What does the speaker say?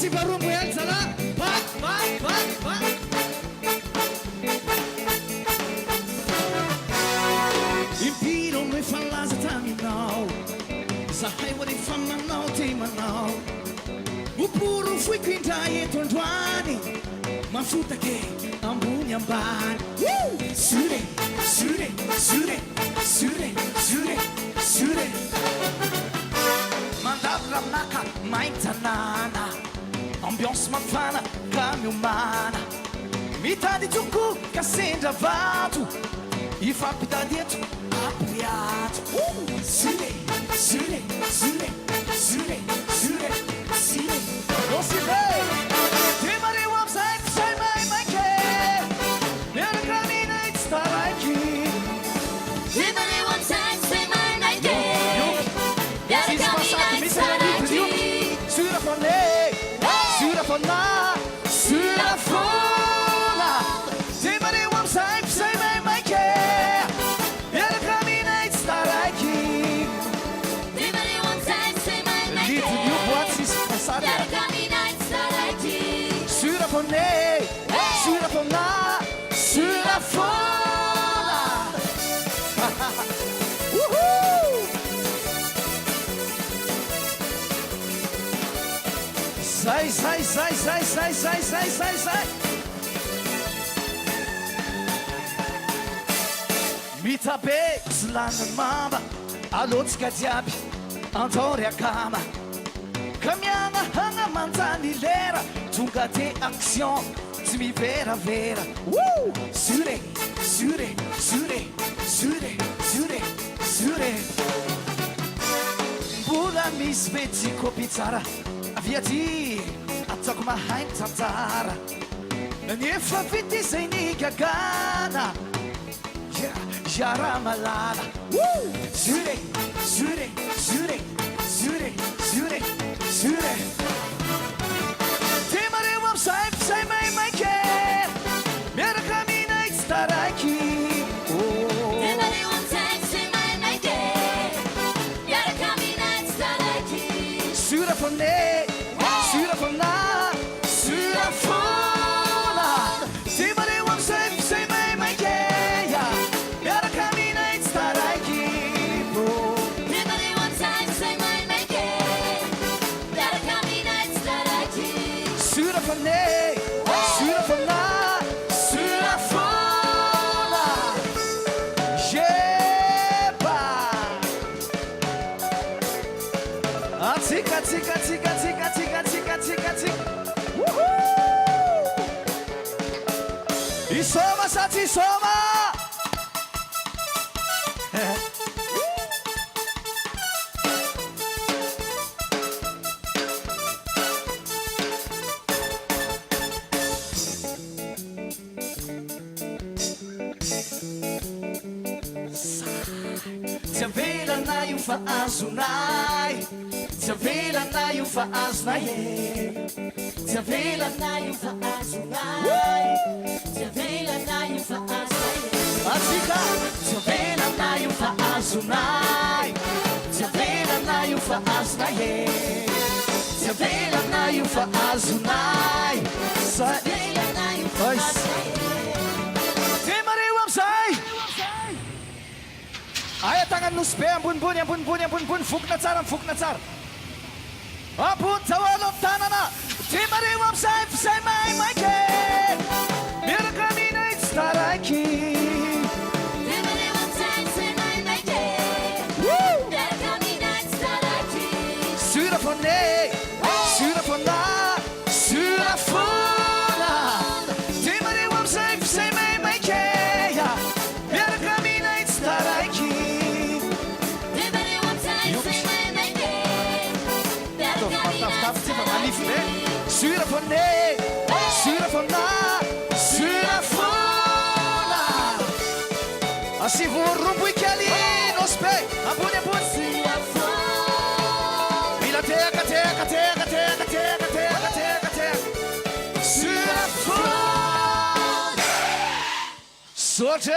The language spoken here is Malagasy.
si baru moyal zala ba impiro noi fallaza taminao Sahai what if I'm not temanao Upuru fui quinta eto andwani Mafuta ke ambuni ambani Sure, sure, sure, sure, sure, sure Mandabra maka maintanana Ambiance mafana kami umana Mitadi tuku kasenda vatu Ifapita dentro apoiado Sure, sure, sure, sure, sure, sure Não se vê Tem Maria Wamsai, sai mai que Minha caminha está aqui Tem Maria Wamsai, sai mai que Minha caminha está aqui Sura fonei, sura fona, sura fona Tem Maria Wamsai, sai mai que Minha caminha está aqui Tem Maria Wamsai, sai mai que Minha caminha está aqui Sura fonei, sura fona, sura fona Uhul! Sai, sai, sai, sai, sai, sai, sai, sai, sai Mitabe, slana mama Alotsika jiaby, antory akama Kamiana hana manjany lera Tonga te action, tsy miveravera Sure, sure, sure, sure, sure, sure Mbola misy be tsy kopy tsara Avy aty, ataoko mahay mitantara Nefa vita izay ny gagana Jara malala Sure, sure, sure, sure, sure, sure Tem Maria Wamsai, sai mai que Minha caminha estará aqui Tem Maria Wamsai, sai mai que Minha caminha está aqui Sura fonei, sura fona, sura fona Tem Maria Wamsai, sai mai que Minha caminha estará aqui Tem Maria Wamsai, sai mai que Minha caminha está aqui Sura fonei, sura fona, sura fona Jeba Atika, tika, tika, tika, tika, tika, tika, tika Uhul! E soma, Sati, soma! Tia vela na io faazonay Tia vela na io faazonay Tia vela na io faazonay Tia vela na io faazonay Atika Tia vela na io faazonay Tia vela na io faazonay Tia vela na io faazonay Tia vela na io faazonay Tem Maria Wamsai Ay, tangan nuspe, ambun-bun, ambun-bun, ambun-bun, fukna tsara, fukna tsara. Ambun, tawalon, tanana. Tem Maria Wamsai, sai mai que. Minha caminha estará aqui. Tem Maria Wamsai, sai mai que. Minha caminha estará aqui Sura fonei, sura fona, sura fona. Tem Maria Wamsai, sai mai que. Minha caminha estará aqui. Tem Maria Wamsai, sai mai que. Minha caminha estará aqui Sura fonei, sura fona, sura fona. Assim vou rumbo e que ali nos pés, ambun, ambun. Sura fona Mila teca, teca, teca, teca, teca, teca, teca, teca. Sura fona. Sorte!